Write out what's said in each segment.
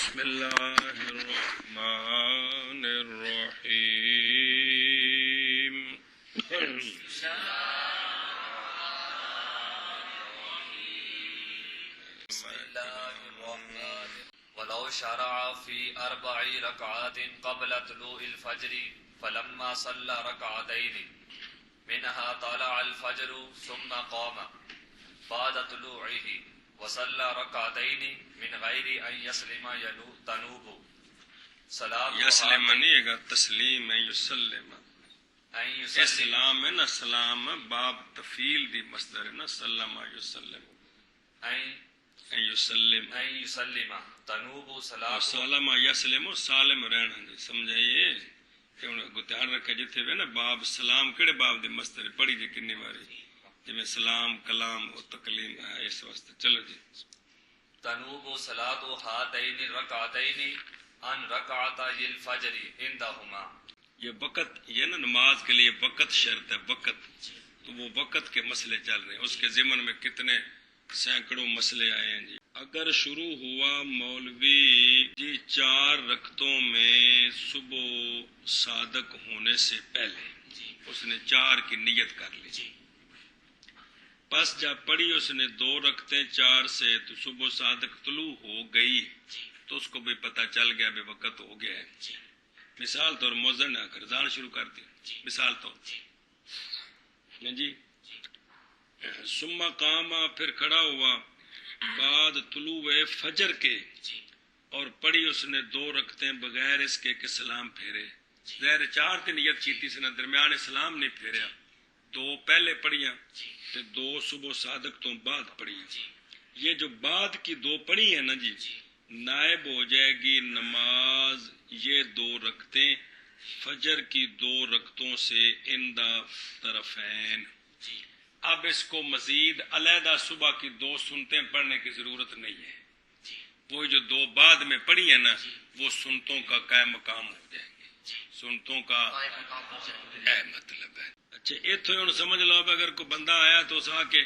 بسم اللہ الرحمن الرحیم ولو شرع في 4 ركعات قبل طلوع الفجر فلما صلى ركعتين منها طلع الفجر ثم قام بعد طلوعه وصلى ركعتين من غير أن يسلم تنوب سلام یسلم نہیں گا، تسلیم ہے، یسلم اسلام ہے نا، سلام باب تفیل دی مصدر ہے نا، سلم یسلم یسلم تنوب سلام سالم یسلم سالم رہنا جی، سمجھائیے کہ انہیں دھیان رکھے جتھے بھی نا باب سلام کیڑے باب دی مصدر پڑھی جی کنی باری جی میں سلام کلام و تکلیم ہے اس واسطے. چلو جی. تنوب صلاۃ ہاتین رکعتین ان رکعتي الفجر عندهما. یہ وقت یہ نا نماز کے لیے وقت شرط ہے، وقت، تو وہ وقت کے مسئلے چل رہے ہیں، اس کے ضمن میں کتنے سینکڑوں مسئلے آئے ہیں جی. اگر شروع ہوا مولوی جی 4 رکعتوں میں صبح صادق ہونے سے پہلے اس نے 4 کی نیت کر لی، پس جب پڑھی اس نے 2 رکعتیں 4 سے تو صبح صادق طلوع ہو گئی تو اس کو بھی پتہ چل گیا بھی وقت ہو گیا ہے. مثال طور مؤذن آ کر اذان شروع کر دی، مثال طور جی. ثم قام پھر کھڑا ہوا بعد طلوع فجر کے اور پڑھی اس نے 2 رکعتیں بغیر اس کے کہ سلام پھیرے. ظاہر 4 کی نیت کی تھی، اس نے درمیان سلام نہیں پھیریا، 2 پہلے پڑھیاں تے 2 صبح صادق تو بعد پڑھیاں. یہ جو بعد کی 2 پڑھی ہیں نا جی، نائب ہو جائے گی نماز یہ 2 رکعتیں فجر کی 2 رکعتوں سے اندہ طرفین. اب اس کو مزید علیحدہ صبح کی 2 سنتیں پڑھنے کی ضرورت نہیں ہے، وہ جو 2 بعد میں پڑھی ہیں نا وہ سنتوں کا قائم مقام ہو جائیں گے، سنتوں کا اے مطلب ہے. اچھا اتھو ہن سمجھ لو اگر کوئی بندہ آیا تو اس آ کے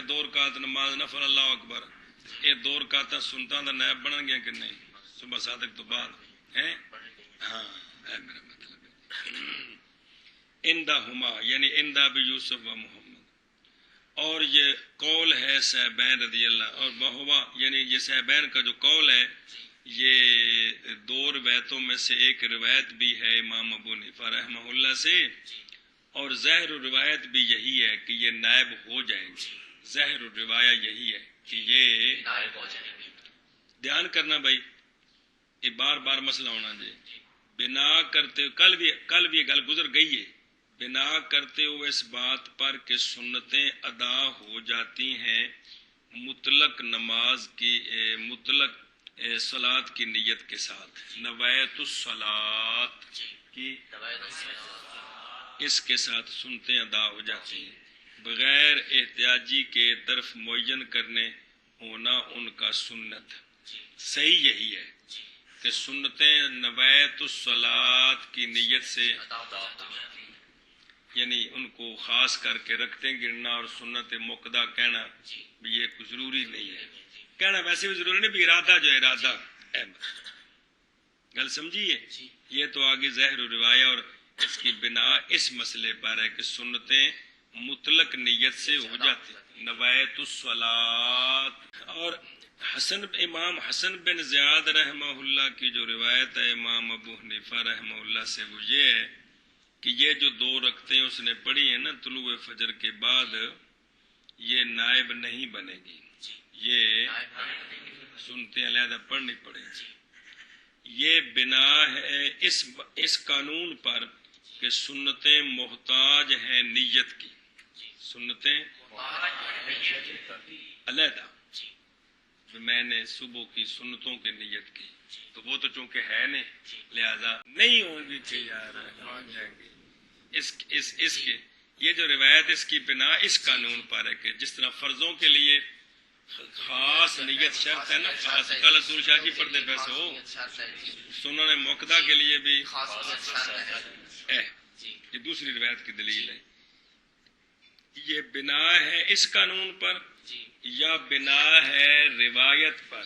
2 رکعت نماز نفل اللہ اکبر، یہ 2 رکعت سنتاں دا نائب بنن گیا کہ نہیں صبح صادق تو بعد ہیں؟ ہاں اے میرا مطلب ہے. اندہما یعنی اندہ بھی یوسف و محمد. اور یہ قول ہے صحابین رضی اللہ، اور بہوا یعنی یہ صحابین کا جو قول ہے یہ 2 روایتوں میں سے ایک روایت بھی ہے امام ابو حنیفہ رحمہ اللہ سے، اور ظاہر روایت بھی یہی ہے کہ یہ نائب ہو جائیں گے. ظاہر روایت یہی ہے کہ یہ نائب ہو جائیں گے. دھیان کرنا بھائی، یہ بار بار مسئلہ ہونا جی. بنا کرتے کل بھی یہ گل گزر گئی ہے، بنا کرتے ہوئے اس بات پر کہ سنتیں ادا ہو جاتی ہیں مطلق نماز کی مطلق صلاۃ کی نیت کے ساتھ، نویت الصلاۃ کی اس کے ساتھ سنتیں ادا ہو جاتی ہیں بغیر احتیاجی کے طرف معین کرنے ہونا ان کا سنت. صحیح یہی ہے کہ سنتیں نویت الصلاۃ کی نیت سے یعنی ان کو خاص کر کے رکھتے گرنا اور سنت مقدہ کہنا بھی یہ کچھ ضروری نہیں ہے. کہنا ویسے بھی ضروری نہیں، بھی ارادہ جو ارادہ گل سمجھیے. یہ تو آگے ظاہر روایت اور اس کی بنا اس مسئلے پر ہے کہ سنتیں مطلق نیت سے ہو جاتی نویت الصلاۃ. اور امام حسن بن زیاد رحمہ اللہ کی جو روایت ہے امام ابو حنیفہ رحمہ اللہ سے وہ یہ ہے کہ یہ جو 2 رکعتیں اس نے پڑھی ہیں نا طلوع فجر کے بعد یہ نائب نہیں بنے گی، یہ سنتیں علیحدہ پڑھنی پڑے گی. یہ بنا ہے اس قانون پر کہ سنتیں محتاج ہیں نیت کی، سنتیں علیحدہ. میں نے صبح کی سنتوں کی نیت کی تو وہ تو چونکہ ہے نہیں لہذا نہیں ہوں گی کہ یار ہو جائیں گی. اس کے یہ جو روایت اس کی بنا اس قانون پر ہے کہ جس طرح فرضوں کے لیے خاص نیت شرط ہے نا، خاص کل رسول شاہ جی پڑھتے پیسے ہو، سنن موقدہ کے لیے بھی یہ دوسری روایت کی دلیل ہے. یہ بنا ہے اس قانون پر یا بنا ہے روایت پر؟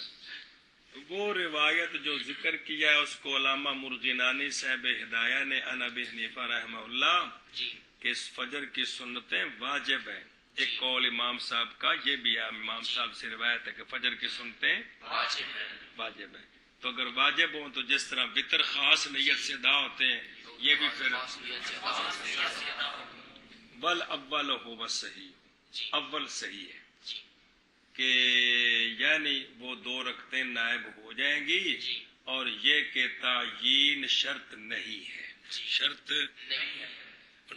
وہ روایت جو ذکر کیا ہے اس کو علامہ مرجنانی صاحب ہدایہ نے عن ابی حنیفہ رحمہ اللہ جی کہ اس فجر کی سنتیں واجب ہیں. ایک قول امام صاحب کا یہ بھی ہے، امام صاحب سے روایت ہے کہ فجر کی سنتیں واجب ہے. واجب ہیں. تو اگر واجب ہوں تو جس طرح وطر خاص نیت سے ادا ہوتے ہیں یہ بھی پھر بل اول ہو بس صحیح، اول صحیح ہے کہ یعنی وہ 2 رکعتیں نائب ہو جائیں گی، اور یہ کہ تعیین شرط نہیں ہے، شرط نہیں ہے.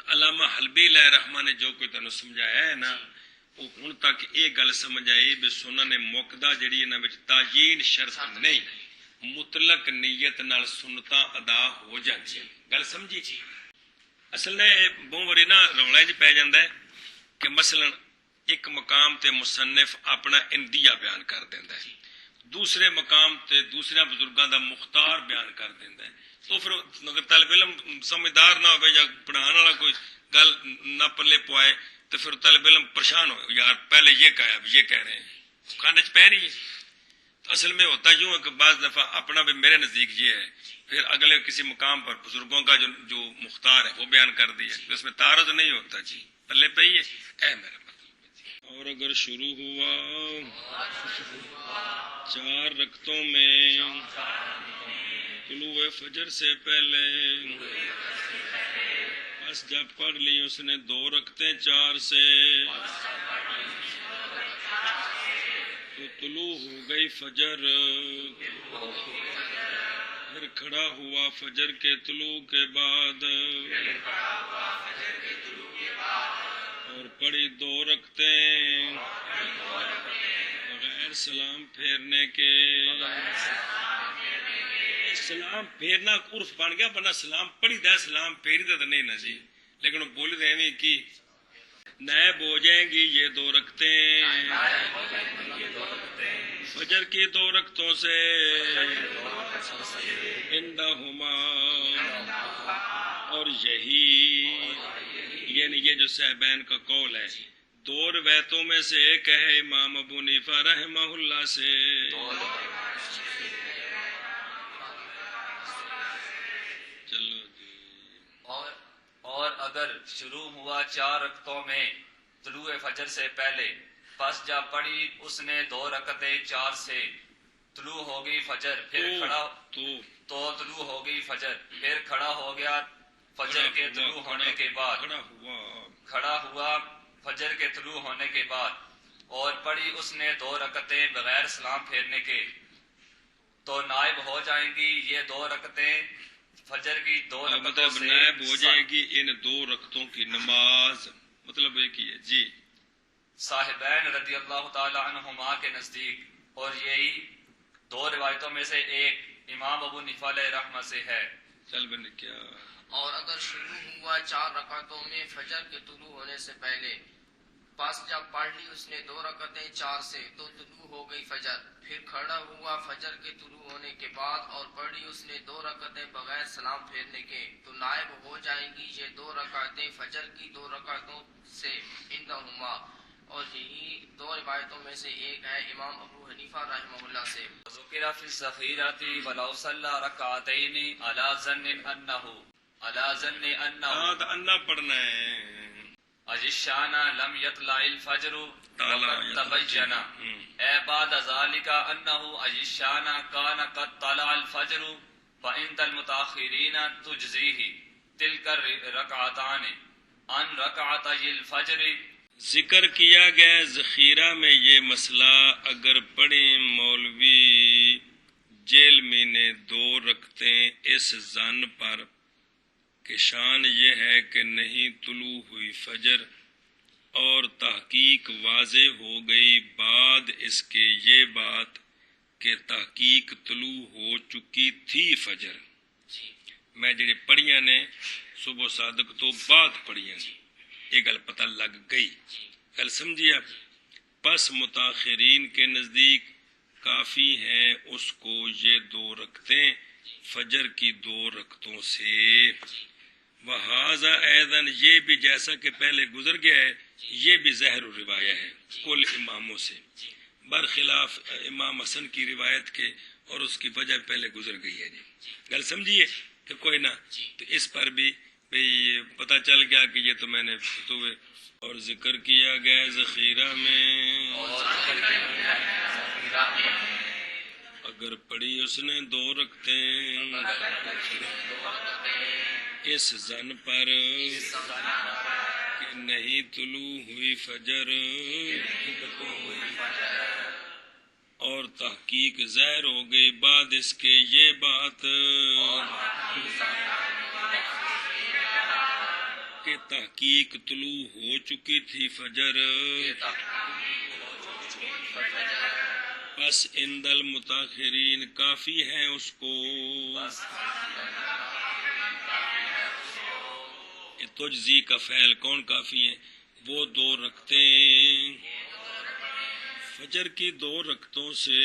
علامہ حلبی علیہ رحمہ نے جو کوئی تنوں سمجھایا ہے نا، وہ ہن تک یہ گل سمجھ آئی بھی سنن موقدہ جڑی انہاں وچ تعیین شرط نہیں، مطلق نیت نال سنتاں ادا ہو جاندیاں. گل سمجھی؟ اصل نے بہت واری نا رولا پی جاتا ہے کہ مثلا ایک مقام تے مصنف اپنا اندیہ بیان کر دینا ہے، دوسرے مقام تے دوسرے بزرگاں دا مختار بیان کر دینا ہے. تو پھر اگر طالب علم سمجھدار نہ ہو یا پڑھانے والا کوئی گل نہ پلے پوائے تو پھر طالب علم پریشان ہو، یار پہلے یہ کہا اب یہ کہہ رہے ہیں، کھانے پہ رہی ہے. تو اصل میں ہوتا یوں ہے کہ بعض دفعہ اپنا بھی میرے نزدیک یہ ہے، پھر اگلے کسی مقام پر بزرگوں کا جو مختار ہے وہ بیان کر دیا، اس میں تعارض نہیں ہوتا. جی پلے پہ ہی ہے میرا مطلب. اور اگر شروع ہوا 4 رکعتوں میں طلوع فجر سے پہلے، بس جب پڑھ لی اس نے 2 رکعتیں 4 سے، تو طلوع ہو گئی فجر، پھر کھڑا ہوا فجر کے طلوع کے بعد اور پڑھی 2 رکعتیں بغیر سلام پھیرنے کے. سلام پھیرنا عرف بن گیا، ورنہ سلام پڑھی دا سلام پھیری دا تو نہیں نا جی، لیکن بولی دے ایویں کی نائب ہو جائیں گی یہ 2 رکعتیں فجر کی 2 رکعتوں سے عندہما، اور یہی یعنی یہ جو صاحبین کا قول ہے 2 روایتوں میں سے ایک ہے امام ابو حنیفہ رحمہ اللہ سے. چلو جی. اور اگر شروع ہوا 4 رکعتوں میں طلوع فجر سے پہلے، پس جب پڑھی اس نے 2 رکعتیں 4 سے، طلوع ہو گئی فجر، پھر کھڑا تو طلوع ہو گئی فجر، پھر کھڑا ہو گیا فجر کے طلوع ہونے کے بعد، کھڑا ہوا فجر کے طلوع ہونے کے بعد، اور پڑھی اس نے 2 رکعتیں بغیر سلام پھیرنے کے، تو نائب ہو جائیں گی یہ 2 رکعتیں فجر کی 2 رکعتوں مطلب سے، نائب ہو جائے گی ان 2 رکعتوں کی نماز. مطلب ایک ہی ہے جی. صاحبین رضی اللہ تعالی عنہما کے نزدیک، اور یہی 2 روایتوں میں سے ایک امام ابو حنیفہ علیہ رحمہ سے ہے. چل بن کیا. اور اگر شروع ہوا 4 رکعتوں میں فجر کے طلوع ہونے سے پہلے، پس جب پڑھ لی اس نے 2 رکعتیں 4 سے، تو طلوع ہو گئی فجر، پھر کھڑا ہوا فجر کے طلوع ہونے کے بعد اور پڑھی اس نے 2 رکعتیں بغیر سلام پھیرنے کے، تو نائب ہو جائیں گی یہ 2 رکعتیں فجر کی 2 رکعتوں سے عندہما، اور یہی 2 روایتوں میں سے ایک ہے امام ابو حنیفہ رحمہ اللہ سے. ذکر فی الذخیرۃ ولو صلی رکعتین علی ظن انہ انا پڑھنا ہے. اجشانا لم یطلع الفجر وقد تبین، اے بعد ذالک انہ اجشانا کان قد طلع الفجر فعند المتاخرین تجزیہ تلک الرکعتان عن رکعتی الفجر. ذکر کیا گیا ذخیرہ میں یہ مسئلہ، اگر پڑھیں مولوی جیلمی نے 2 رکعتیں اس ظن پر کہ شان یہ ہے کہ نہیں طلوع ہوئی فجر، اور تحقیق واضح ہو گئی بعد اس کے یہ بات کہ تحقیق طلوع ہو چکی تھی فجر. میں جڑی پڑھیاں نے صبح صادق تو بعد پڑھیاں نے، یہ گل پتہ لگ گئی. گل سمجھیا؟ پس متاخرین کے نزدیک کافی ہیں اس کو یہ 2 رکعتیں فجر کی 2 رکعتوں سے. وہذا ایضاً، یہ بھی جیسا کہ پہلے گزر گیا ہے، یہ بھی ظاہر روایہ ہے کل اماموں سے، برخلاف امام حسن کی روایت کے اور اس کی وجہ پہلے گزر گئی ہے جی. گل سمجھیے کہ کوئی نہ. تو اس پر بھی بھئی پتہ چل گیا کہ یہ تو میں نے فتوے. اور ذکر کیا گیا ذخیرہ میں اگر پڑھی اس نے 2 رکعتیں اس زن پر کہ نہیں طلوع ہوئی فجر اور تحقیق ظاہر ہو گئی بعد اس کے یہ بات کہ تحقیق طلوع ہو چکی تھی فجر پس عند المتاخرین کافی ہے اس کو. تجزی کا فعل کون کافی ہے؟ وہ 2 رکعتیں فجر کی 2 رکعتوں سے.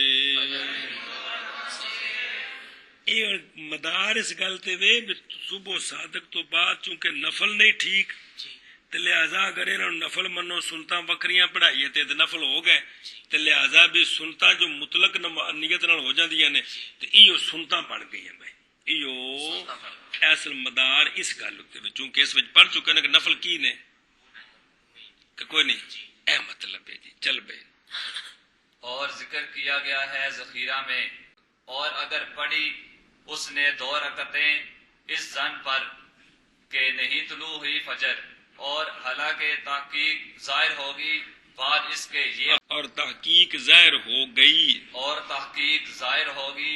یہ مدار اس گل تے وے صبح صادق تو بعد چونکہ نفل نہیں ٹھیک تے لہذا اگر انہوں نفل منو سنتا بکریاں پڑھائیے تے نفل ہو گئے تے لہذا بھی سنتا جو مطلق نیت نال ہو جاندیاں نے تے ایو سنتا بن گئی ہیں بھائی. ایو اصل مدار اس گل تے چونکہ اس وچ پڑھ چکے نے کہ نفل کی نے کہ کوئی نہیں. اے مطلب ہے جی چل بے. اور ذکر کیا گیا ہے ذخیرہ میں اور اگر پڑھی اس نے 2 رکعتیں اس زن پر کہ نہیں طلوع ہوئی فجر اور حالانکہ تحقیق ظاہر ہوگی بعد اس کے یہ اور تحقیق ظاہر ہو گئی اور تحقیق ظاہر ہوگی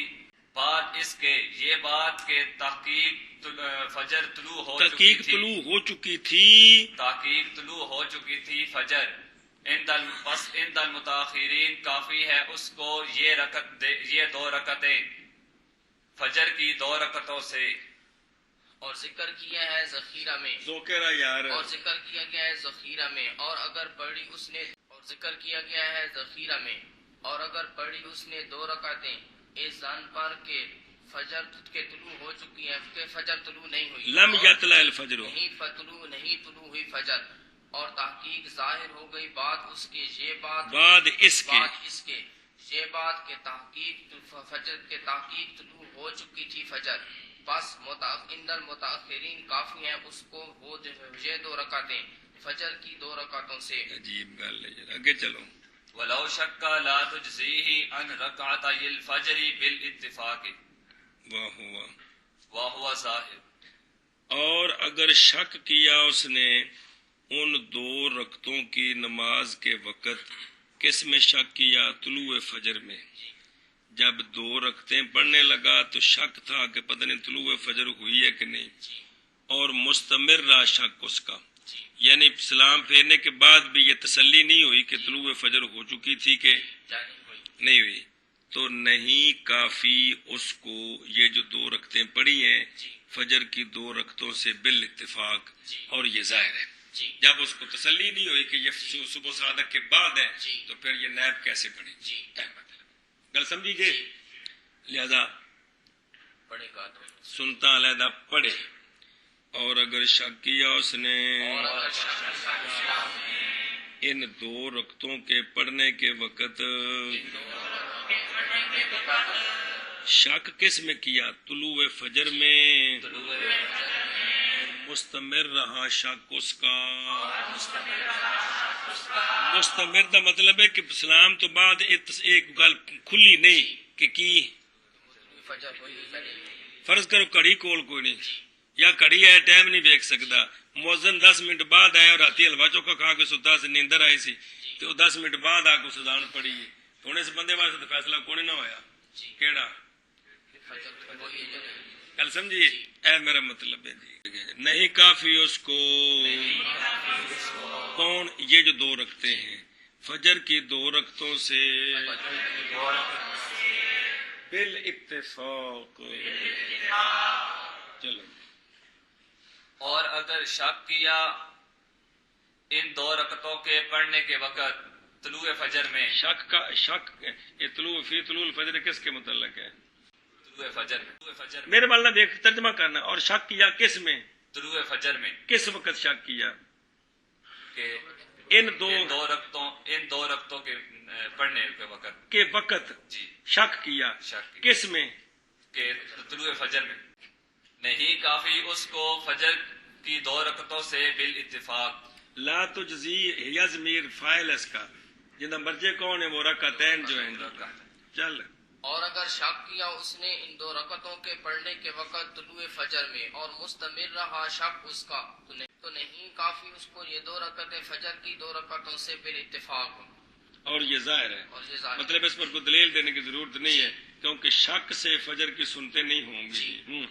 بعد اس کے یہ بات کہ تحقیق فجر طلوع ہو چکی تحقیق تھی طلوع ہو چکی تھی تحقیق طلوع ہو چکی تھی فجر بس عند المتاخرین کافی ہے اس کو یہ 2 رکعتیں فجر کی 2 رکعتوں سے. اور ذکر کیا ہے ذخیرہ میں ذوکرہ یار اور ذکر کیا گیا ہے ذخیرہ میں اور اگر پڑھی اس نے اور ذکر کیا گیا ہے ذخیرہ میں اور اگر پڑھی اس نے 2 رکعتیں اس زن پر کہ فجر کے طلوع ہو چکی ہے کہ فجر طلوع نہیں ہوئی لم یطلع الفجر نہیں طلوع ہوئی فجر اور تحقیق ظاہر ہو گئی بعد اس کے یہ بات بعد اس کے یہ بات کہ تحقیق فجر کے تحقیق طلوع ہو چکی تھی فجر بس عند المتاخرین کافی ہیں اس کو وہ یہ 2 رکعتیں فجر کی 2 رکعتوں سے. عجیب گل ہے آگے چلو. ولو شک لا تجزیہ عن رکعتي الفجر بالاتفاق وهو ظاہر. اور اگر شک کیا اس نے ان 2 رکعتوں کی نماز کے وقت کس میں شک کیا؟ طلوع فجر میں. جب 2 رکعتیں پڑھنے لگا تو شک تھا کہ پتہ نہیں طلوع فجر ہوئی ہے کہ نہیں اور مستمر رہا شک اس کا یعنی سلام پھیرنے کے بعد بھی یہ تسلی نہیں ہوئی کہ طلوع فجر ہو چکی تھی کہ نہیں ہوئی تو نہیں کافی اس کو یہ جو 2 رکعتیں پڑھی ہیں فجر کی 2 رکعتوں سے بالاتفاق. اور یہ ظاہر ہے جب اس کو تسلی نہیں ہوئی کہ یہ صبح صادق کے بعد ہے تو پھر یہ نیب کیسے پڑھے؟ گل سمجھی گئے. لہذا پڑھے گا تو سنتا علیحدہ پڑھے. اور اگر شک کیا اس نے ان 2 رکعتوں کے پڑھنے کے وقت شک کس میں کیا؟ طلوع فجر میں. مستمر رہا شک اس کا. مستمر کا مطلب ہے کہ سلام تو بعد ایک گل کھلی نہیں کہ کی فرض کرو گھڑی کول کوئی نہیں یا گھڑی ہے ٹائم نہیں دیکھ سکتا مؤذن 10 منٹ بعد آیا اور راتی حلوا چوکا کھا کے ستا سے نیندر آئی سی تو 10 منٹ بعد آ کے سزان پڑی ہوں اس بندے واسطے فیصلہ کون نہ ہویا کیڑا گل سمجھیے. اے میرا مطلب ہے جی نہیں کافی اس کو کون یہ جو 2 رکعتیں ہیں فجر کی 2 رکعتوں سے بالاتفاق. چلو. اور اگر شک کیا ان 2 رکعتوں کے پڑھنے کے وقت طلوع فجر میں شک یہ طلوع الفجر کس کے متعلق ہے؟ طلوع فجر میرے والا دیکھ ترجمہ کرنا. اور شک کیا کس میں؟ طلوع فجر میں. کس وقت شک کیا کہ ان 2 رکعتوں کے پڑھنے کے وقت کے وقت جی شک کیا شک کی کس میں؟ کہ طلوع فجر میں نہیں کافی اس کو فجر کی 2 رکعتوں سے بالاتفاق لا تجزی یا ضمیر فاعل اس کا جنہ مرجے کون ہے وہ رکعتین جو ہیں چل اور اگر شک کیا اس نے ان 2 رکعتوں کے پڑھنے کے وقت طلوع فجر میں اور مستمر رہا شک اس کا تو نہیں کافی اس کو یہ 2 رکعتیں فجر کی 2 رکعتوں سے بالاتفاق اور یہ ظاہر ہے اور یہ ظاہر مطلب اس پر کوئی دلیل دینے کی ضرورت نہیں ہے کیونکہ شک سے فجر کی سنتے نہیں ہوں گی جی۔